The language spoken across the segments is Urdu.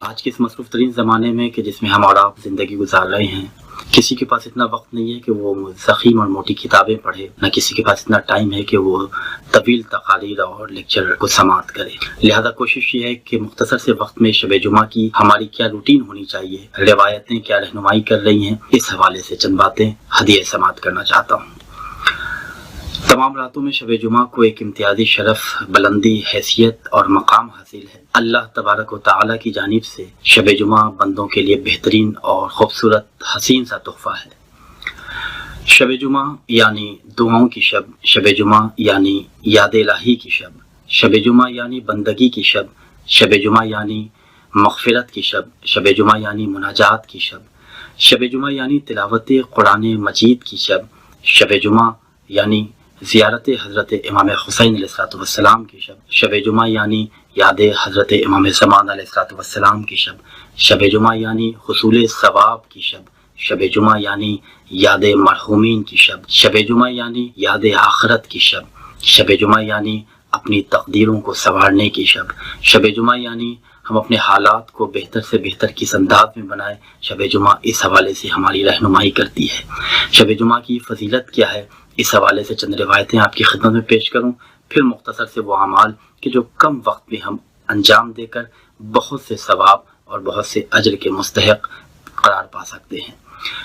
آج کے اس مصروف ترین زمانے میں کہ جس میں ہم اور آپ زندگی گزار رہے ہیں، کسی کے پاس اتنا وقت نہیں ہے کہ وہ ضخیم اور موٹی کتابیں پڑھے، نہ کسی کے پاس اتنا ٹائم ہے کہ وہ طویل تقاریر اور لیکچر کو سماعت کرے۔ لہذا کوشش یہ ہے کہ مختصر سے وقت میں شب جمعہ کی ہماری کیا روٹین ہونی چاہیے، روایتیں کیا رہنمائی کر رہی ہیں، اس حوالے سے چند باتیں ہدیہ سماعت کرنا چاہتا ہوں۔ تمام راتوں میں شب جمعہ کو ایک امتیازی شرف، بلندی، حیثیت اور مقام حاصل ہے۔ اللہ تبارک و تعالیٰ کی جانب سے شب جمعہ بندوں کے لیے بہترین اور خوبصورت حسین سا تحفہ ہے۔ شب جمعہ یعنی دعاؤں کی شب، شب جمعہ یعنی یاد الہی کی شب، شب جمعہ یعنی بندگی کی شب، شب جمعہ یعنی مغفرت کی شب، شب جمعہ یعنی مناجات کی شب، شب جمعہ یعنی تلاوت قرآن مجید کی شب، شب جمعہ یعنی زیارت حضرت امام حسین علیہ السلام کی شب، شب جمعہ یعنی یاد حضرت امام زمان علیہ السلام کی شب، شب جمعہ یعنی حصول ثواب کی شب، شب جمعہ یعنی یاد مرحومین کی شب، شب جمعہ یعنی یاد آخرت کی شب، شب جمعہ یعنی اپنی تقدیروں کو سنوارنے کی شب، شب جمعہ یعنی ہم اپنے حالات کو بہتر سے بہتر کس انداز میں بنائیں، شب جمعہ اس حوالے سے ہماری رہنمائی کرتی ہے۔ شب جمعہ کی فضیلت کیا ہے، اس حوالے سے چند روایتیں آپ کی خدمت میں پیش کروں، پھر مختصر سے وہ اعمال کہ جو کم وقت میں ہم انجام دے کر بہت سے ثواب اور بہت سے اجر کے مستحق قرار پا سکتے ہیں۔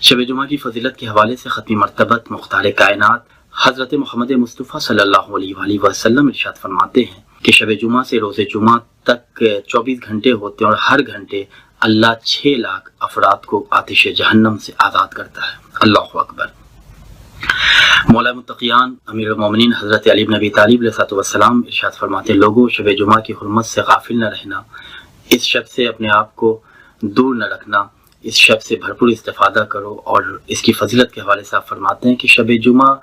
شب جمعہ کی فضیلت کے حوالے سے ختمی مرتبت مختار کائنات حضرت محمد مصطفیٰ صلی اللہ علیہ وآلہ وسلم ارشاد فرماتے ہیں کہ شب جمعہ سے روز جمعہ تک 24 گھنٹے ہوتے ہیں اور ہر گھنٹے اللہ 6 لاکھ افراد کو آتش جہنم سے آزاد کرتا ہے۔ اللہ اکبر۔ مولا متقیان امیر المومنین حضرت علی بن ابی طالب علیہ السلام ارشاد فرماتے ہیں، لوگوں شب جمعہ کی حرمت سے غافل نہ رہنا، اس شب سے اپنے آپ کو دور نہ رکھنا، اس شب سے بھرپور استفادہ کرو۔ اور اس کی فضیلت کے حوالے سے آپ فرماتے ہیں کہ شب جمعہ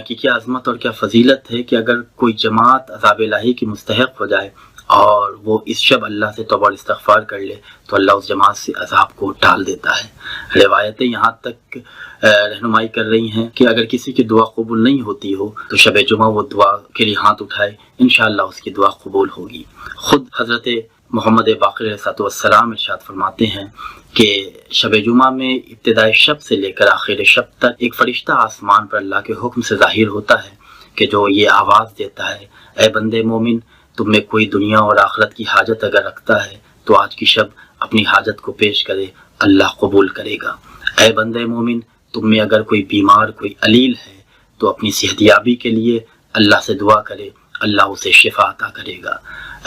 کی کیا عظمت اور کیا فضیلت ہے کہ اگر کوئی جماعت عذاب الہی کی مستحق ہو جائے اور وہ اس شب اللہ سے توبہ اور استغفار کر لے تو اللہ اس جماعت سے عذاب کو ٹال دیتا ہے۔ روایتیں یہاں تک رہنمائی کر رہی ہیں کہ اگر کسی کی دعا قبول نہیں ہوتی ہو تو شب جمعہ وہ دعا کے لیے ہاتھ اٹھائے، انشاءاللہ اس کی دعا قبول ہوگی۔ خود حضرت محمد باقر علیہ السلام ارشاد فرماتے ہیں کہ شب جمعہ میں ابتدائی شب سے لے کر آخر شب تک ایک فرشتہ آسمان پر اللہ کے حکم سے ظاہر ہوتا ہے کہ جو یہ آواز دیتا ہے، اے بندے مومن، تم میں کوئی دنیا اور آخرت کی حاجت اگر رکھتا ہے تو آج کی شب اپنی حاجت کو پیش کرے، اللہ قبول کرے گا۔ اے بندے مومن، تم میں اگر کوئی بیمار، کوئی علیل ہے تو اپنی صحت یابی کے لیے اللہ سے دعا کرے، اللہ اسے شفا عطا کرے گا۔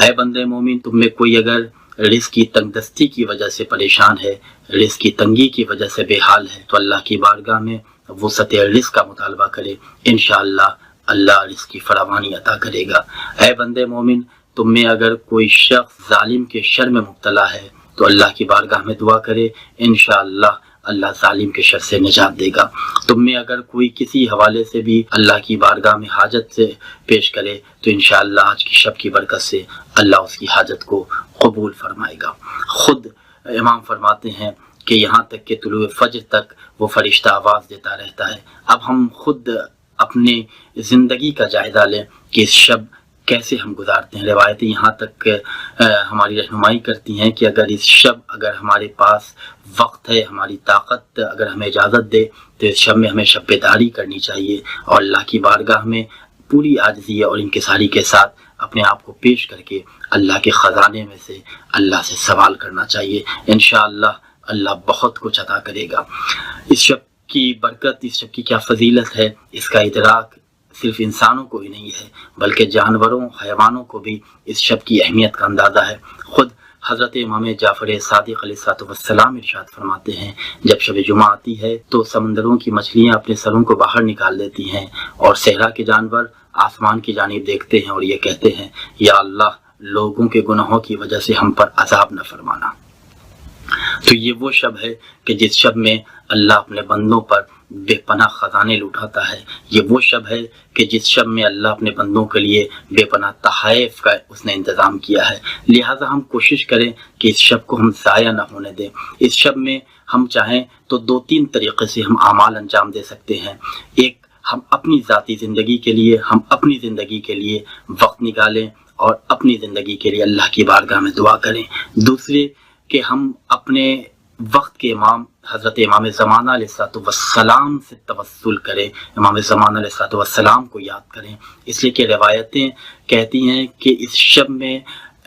اے بندے مومن، تم میں کوئی اگر رزق کی تنگ دستی کی وجہ سے پریشان ہے، رزق کی تنگی کی وجہ سے بے حال ہے تو اللہ کی بارگاہ میں وسعت رزق کا مطالبہ کرے، انشاءاللہ اللہ رزق کی فراوانی عطا کرے گا۔ اے بندے مومن، تم میں اگر کوئی شخص ظالم کے شر میں مبتلا ہے تو اللہ کی بارگاہ میں دعا کرے، انشاءاللہ اللہ ظالم کے شر سے نجات دے گا۔ تم میں اگر کوئی کسی حوالے سے بھی اللہ کی بارگاہ میں حاجت سے پیش کرے تو انشاءاللہ آج کی شب کی برکت سے اللہ اس کی حاجت کو قبول فرمائے گا۔ خود امام فرماتے ہیں کہ یہاں تک کہ طلوع فجر تک وہ فرشتہ آواز دیتا رہتا ہے۔ اب ہم خود اپنے زندگی کا جائزہ لیں کہ اس شب کیسے ہم گزارتے ہیں۔ روایتیں یہاں تک ہماری رہنمائی کرتی ہیں کہ اگر اس شب اگر ہمارے پاس وقت ہے، ہماری طاقت اگر ہمیں اجازت دے تو اس شب میں ہمیں شب بیداری کرنی چاہیے اور اللہ کی بارگاہ میں پوری عاجزی اور انکساری کے ساتھ اپنے آپ کو پیش کر کے اللہ کے خزانے میں سے اللہ سے سوال کرنا چاہیے۔ انشاءاللہ اللہ بہت کچھ عطا کرے گا۔ اس شب کی برکت، اس شب کی کیا فضیلت ہے، اس کا ادراک صرف انسانوں کو ہی نہیں ہے بلکہ جانوروں، حیوانوں کو بھی اس شب کی اہمیت کا اندازہ ہے۔ خود حضرت امام جعفر صادق علیہ السلام ارشاد فرماتے ہیں، جب شب جمعہ آتی ہے تو سمندروں کی مچھلیاں اپنے سروں کو باہر نکال دیتی ہیں اور صحرا کے جانور آسمان کی جانب دیکھتے ہیں اور یہ کہتے ہیں، یا اللہ، لوگوں کے گناہوں کی وجہ سے ہم پر عذاب نہ فرمانا۔ تو یہ وہ شب ہے کہ جس شب میں اللہ اپنے بندوں پر بے پناہ خزانے لوٹاتا ہے۔ یہ وہ شب ہے کہ جس شب میں اللہ اپنے بندوں کے لیے بے پناہ تحائف کا اس نے انتظام کیا ہے۔ لہٰذا ہم کوشش کریں کہ اس شب کو ہم ضائع نہ ہونے دیں۔ اس شب میں ہم چاہیں تو 2-3 طریقے سے ہم اعمال انجام دے سکتے ہیں۔ ایک، ہم اپنی ذاتی زندگی کے لیے، ہم اپنی زندگی کے لیے وقت نکالیں اور اپنی زندگی کے لیے اللہ کی بارگاہ میں دعا کریں۔ دوسرے کہ ہم اپنے وقت کے امام حضرت امام زمانہ علیہ السلام سے توسل کریں، امام زمانہ علیہ السلام کو یاد کریں، اس لیے کہ روایتیں کہتی ہیں کہ اس شب میں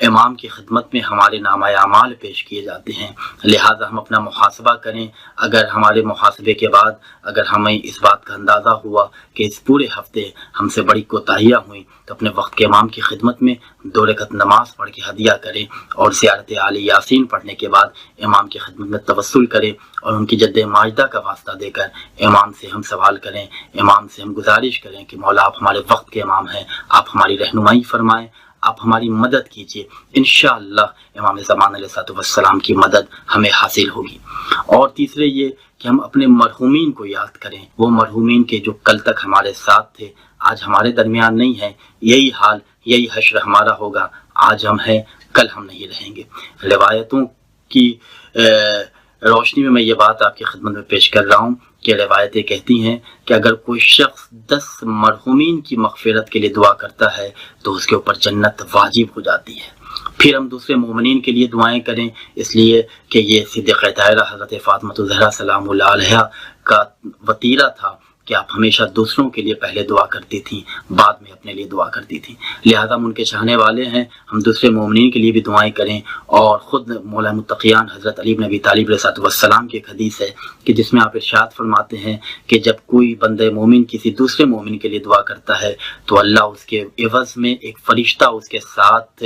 امام کی خدمت میں ہمارے نامہ اعمال پیش کیے جاتے ہیں، لہٰذا ہم اپنا محاسبہ کریں۔ اگر ہمارے محاسبے کے بعد اگر ہمیں اس بات کا اندازہ ہوا کہ اس پورے ہفتے ہم سے بڑی کوتاہیاں ہوئیں تو اپنے وقت کے امام کی خدمت میں 2 رکعت نماز پڑھ کے ہدیہ کریں، اور زیارت آل یاسین پڑھنے کے بعد امام کی خدمت میں توسل کریں، اور ان کی جد ماجدہ کا واسطہ دے کر امام سے ہم سوال کریں، امام سے ہم گزارش کریں کہ مولا آپ ہمارے وقت کے امام ہیں، آپ ہماری رہنمائی فرمائیں، آپ ہماری مدد کیجئے، انشاءاللہ امام زمان علیہ السلام کی مدد ہمیں حاصل ہوگی۔ اور تیسرے یہ کہ ہم اپنے مرحومین کو یاد کریں، وہ مرحومین کے جو کل تک ہمارے ساتھ تھے، آج ہمارے درمیان نہیں ہیں، یہی حال یہی حشر ہمارا ہوگا، آج ہم ہیں کل ہم نہیں رہیں گے۔ روایتوں کی روشنی میں یہ بات آپ کی خدمت میں پیش کر رہا ہوں کہ روایتیں کہتی ہیں کہ اگر کوئی شخص 10 مرحومین کی مغفرت کے لیے دعا کرتا ہے تو اس کے اوپر جنت واجب ہو جاتی ہے۔ پھر ہم دوسرے مومنین کے لیے دعائیں کریں، اس لیے کہ یہ صدیقہ طاہرہ حضرت فاطمہ الزہرا سلام اللہ علیہا کا وتیرہ تھا کہ آپ ہمیشہ دوسروں کے لیے پہلے دعا کرتی تھیں، بعد میں اپنے لیے دعا کرتی تھیں، لہذا ہم ان کے چاہنے والے ہیں، ہم دوسرے مومنین کے لیے بھی دعائیں کریں۔ اور خود مولا متقیان حضرت علی بن ابی طالب علیہ السلام کی ایک حدیث ہے کہ جس میں آپ ارشاد فرماتے ہیں کہ جب کوئی بندہ مومن کسی دوسرے مومن کے لیے دعا کرتا ہے تو اللہ اس کے عوض میں ایک فرشتہ اس کے ساتھ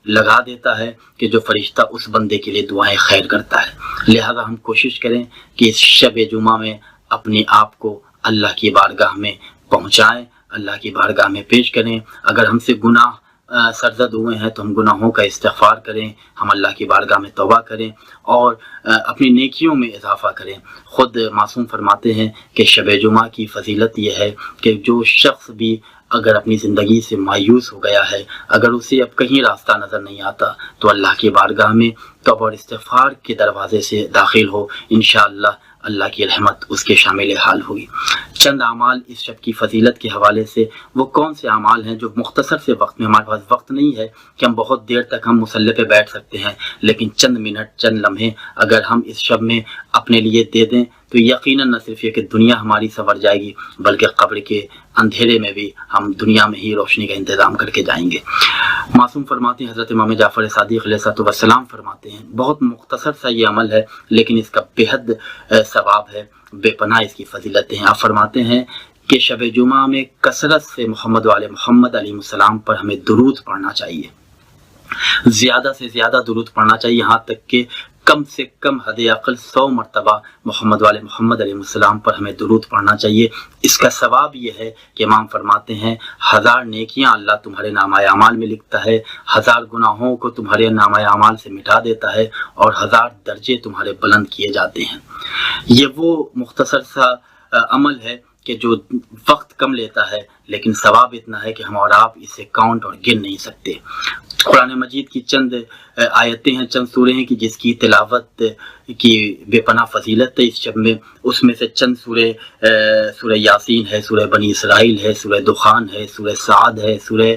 لگا دیتا ہے کہ جو فرشتہ اس بندے کے لیے دعائیں خیر کرتا ہے۔ لہذا ہم کوشش کریں کہ اس شب جمعہ میں اپنے آپ کو اللہ کی بارگاہ میں پہنچائیں، اللہ کی بارگاہ میں پیش کریں۔ اگر ہم سے گناہ سرزد ہوئے ہیں تو ہم گناہوں کا استغفار کریں، ہم اللہ کی بارگاہ میں توبہ کریں اور اپنی نیکیوں میں اضافہ کریں۔ خود معصوم فرماتے ہیں کہ شب جمعہ کی فضیلت یہ ہے کہ جو شخص بھی اگر اپنی زندگی سے مایوس ہو گیا ہے، اگر اسے اب کہیں راستہ نظر نہیں آتا تو اللہ کی بارگاہ میں توبہ اور استغفار کے دروازے سے داخل ہو، انشاءاللہ اللہ کی رحمت اس کے شامل حال ہوگی۔ چند اعمال اس شب کی فضیلت کے حوالے سے، وہ کون سے اعمال ہیں جو مختصر سے وقت میں، ہمارے پاس وقت نہیں ہے کہ ہم بہت دیر تک ہم مصلی پہ بیٹھ سکتے ہیں، لیکن چند منٹ چند لمحے اگر ہم اس شب میں اپنے لیے دے دیں تو یقیناً نہ صرف یہ کہ دنیا ہماری سنور جائے گی بلکہ قبر کے اندھیرے میں بھی ہم دنیا میں ہی روشنی کا انتظام کر کے جائیں گے۔ معصوم فرماتے ہیں، حضرت امام جعفر صادق علیہ السلام فرماتے ہیں، بہت مختصر سا یہ عمل ہے لیکن اس کا بےحد ثواب ہے، بے پناہ اس کی فضیلتیں ہیں۔ آپ فرماتے ہیں کہ شب جمعہ میں کثرت سے محمد وآل محمد علیہ السلام پر ہمیں درود پڑھنا چاہیے، زیادہ سے زیادہ درود پڑھنا چاہیے، یہاں تک کہ کم سے کم حد اقل 100 مرتبہ محمد وآل محمد علیہ السلام پر ہمیں درود پڑھنا چاہیے۔ اس کا ثواب یہ ہے کہ امام فرماتے ہیں 1000 نیکیاں اللہ تمہارے نامہ اعمال میں لکھتا ہے، 1000 گناہوں کو تمہارے نامہ اعمال سے مٹا دیتا ہے، اور 1000 درجے تمہارے بلند کیے جاتے ہیں۔ یہ وہ مختصر سا عمل ہے کہ جو وقت کم لیتا ہے لیکن ثواب اتنا ہے کہ ہم اور آپ اسے کاؤنٹ اور گن نہیں سکتے۔ قرآن مجید کی چند آیتیں ہیں، چند سورے ہیں کہ جس کی تلاوت کی بے پناہ فضیلت ہے اس شب میں، اس میں سے چند سورہ یاسین ہے، سورہ بنی اسرائیل ہے، سورہ دخان ہے، سورہ سعد ہے، سورہ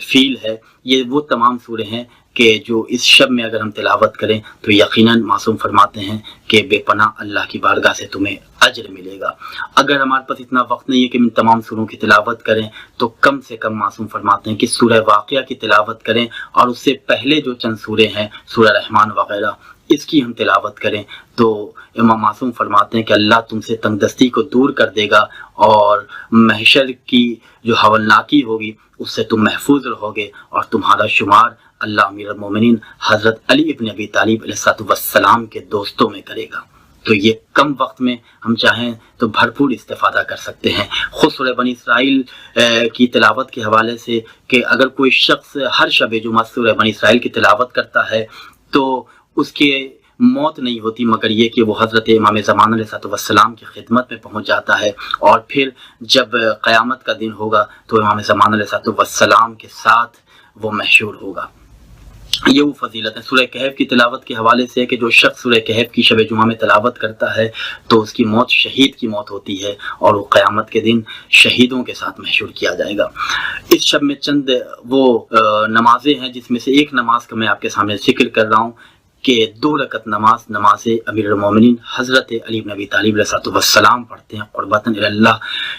فیل ہے۔ یہ وہ تمام سورے ہیں کہ جو اس شب میں اگر ہم تلاوت کریں تو یقیناً معصوم فرماتے ہیں کہ بے پناہ اللہ کی بارگاہ سے تمہیں اجر ملے گا۔ اگر ہمارے پاس اتنا وقت نہیں ہے کہ ہم ان تمام سوروں کی تلاوت کریں تو کم سے کم معصوم فرماتے ہیں کہ سورہ واقعہ کی تلاوت کریں، اور اس سے پہلے جو چند سورے ہیں سورہ رحمان وغیرہ، اس کی ہم تلاوت کریں تو امام معصوم فرماتے ہیں کہ اللہ تم سے تنگ دستی کو دور کر دے گا، اور محشر کی جو ہولناکی ہوگی اس سے تم محفوظ رہو گے، اور تمہارا شمار اللہ امیر المومنین حضرت علی ابن ابی طالب علیہ السلام کے دوستوں میں کرے گا۔ تو یہ کم وقت میں ہم چاہیں تو بھرپور استفادہ کر سکتے ہیں۔ خود سورہ بنی اسرائیل کی تلاوت کے حوالے سے کہ اگر کوئی شخص ہر شب جمعہ سورہ بنی اسرائیل کی تلاوت کرتا ہے تو اس کے موت نہیں ہوتی مگر یہ کہ وہ حضرت امام زمان علیہ السلام کی خدمت میں پہنچ جاتا ہے، اور پھر جب قیامت کا دن ہوگا تو امام زمان علیہ السلام کے ساتھ وہ محشور ہوگا۔ یہ وہ فضیلت ہے۔ سورہ کہف کی تلاوت کے حوالے سے ہے کہ جو شخص سورہ کہف کی شب جمعہ میں تلاوت کرتا ہے تو اس کی موت شہید کی موت ہوتی ہے اور وہ قیامت کے دن شہیدوں کے ساتھ محشور کیا جائے گا۔ اس شب میں چند وہ نمازیں ہیں جس میں سے ایک نماز کا میں آپ کے سامنے ذکر کر رہا ہوں کہ 2 رکعت نماز امیر المومنین حضرت علی بن ابی طالب علیہ السلام پڑھتے ہیں قربتاً الی اللہ۔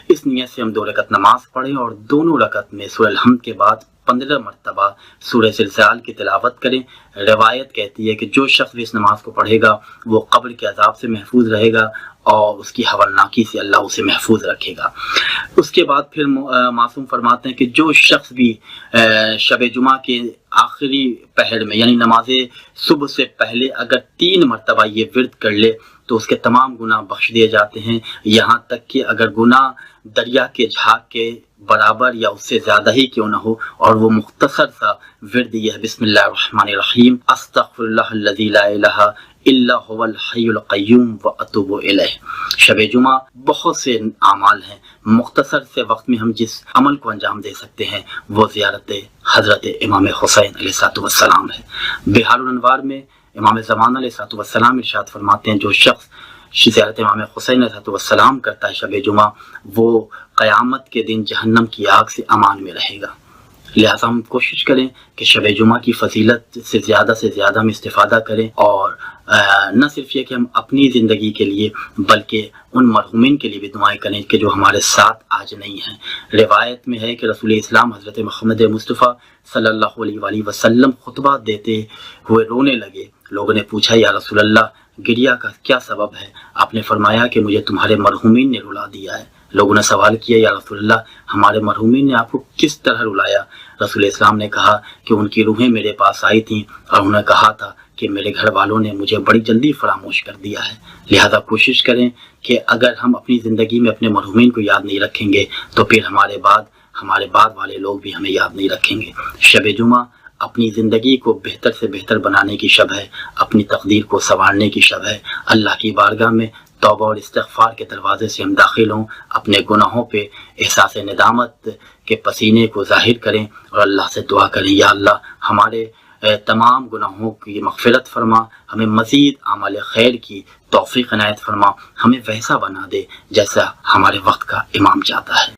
اس نیت سے ہم 2 رکعت نماز پڑھیں اور دونوں رکعت میں سورہ الحمد کے بعد 15 مرتبہ سورہ زلزال کی تلاوت کریں۔ روایت کہتی ہے کہ جو شخص بھی اس نماز کو پڑھے گا وہ قبر کے عذاب سے محفوظ رہے گا اور اس کی ہولناکی سے اللہ اسے محفوظ رکھے گا۔ اس کے بعد پھر معصوم فرماتے ہیں کہ جو شخص بھی شب جمعہ کے آخری پہر میں یعنی نماز صبح سے پہلے اگر 3 مرتبہ یہ ورد کر لے تو اس کے تمام گناہ بخش دیے جاتے ہیں، یہاں تک کہ اگر گناہ دریا کے جھاگ کے برابر یا اس سے زیادہ ہی کیوں نہ ہو، اور وہ مختصر سا ورد یہ ہے بسم اللہ الرحمن الرحیم استغفر اللہ الذی لا الہ الا هو الحی القیوم واتوب الیہ۔ شب جمعہ بہت سے اعمال ہیں، مختصر سے وقت میں ہم جس عمل کو انجام دے سکتے ہیں وہ زیارت حضرت امام حسین علیہ السلام ہے۔ بحار الانوار میں امام زمان علیہ السلام ارشاد فرماتے ہیں جو شخص زیارت امام حسین علیہ السلام کرتا ہے شب جمعہ وہ قیامت کے دن جہنم کی آگ سے امان میں رہے گا۔ لہٰذا ہم کوشش کریں کہ شب جمعہ کی فضیلت سے زیادہ ہم استفادہ کریں، اور نہ صرف یہ کہ ہم اپنی زندگی کے لیے بلکہ ان مرحومین کے لیے بھی دعائیں کریں کہ جو ہمارے ساتھ آج نہیں ہیں۔ روایت میں ہے کہ رسول اسلام حضرت محمد مصطفیٰ صلی اللہ علیہ وآلہ وسلم خطبہ دیتے ہوئے رونے لگے۔ لوگوں نے پوچھا یا رسول اللہ گریہ کا کیا سبب ہے؟ آپ نے فرمایا کہ مجھے تمہارے مرحومین نے رلا دیا ہے۔ لوگوں نے سوال کیا یا رسول اللہ ہمارے مرحومین نے آپ کو کس طرح رلایا؟ رسول اسلام نے کہا کہ ان کی روحیں میرے پاس آئی تھیں اور انہوں نے کہا تھا کہ میرے گھر والوں نے مجھے بڑی جلدی فراموش کر دیا ہے۔ لہذا کوشش کریں کہ اگر ہم اپنی زندگی میں اپنے مرحومین کو یاد نہیں رکھیں گے تو پھر ہمارے بعد والے لوگ بھی ہمیں یاد نہیں رکھیں گے۔ شب جمعہ اپنی زندگی کو بہتر سے بہتر بنانے کی شب ہے، اپنی تقدیر کو سنوارنے کی شب ہے۔ اللہ کی بارگاہ میں توبہ اور استغفار کے دروازے سے ہم داخل ہوں، اپنے گناہوں پہ احساس ندامت کے پسینے کو ظاہر کریں اور اللہ سے دعا کریں یا اللہ ہمارے تمام گناہوں کی مغفرت فرما، ہمیں مزید اعمال خیر کی توفیق عنایت فرما، ہمیں ویسا بنا دے جیسا ہمارے وقت کا امام چاہتا ہے۔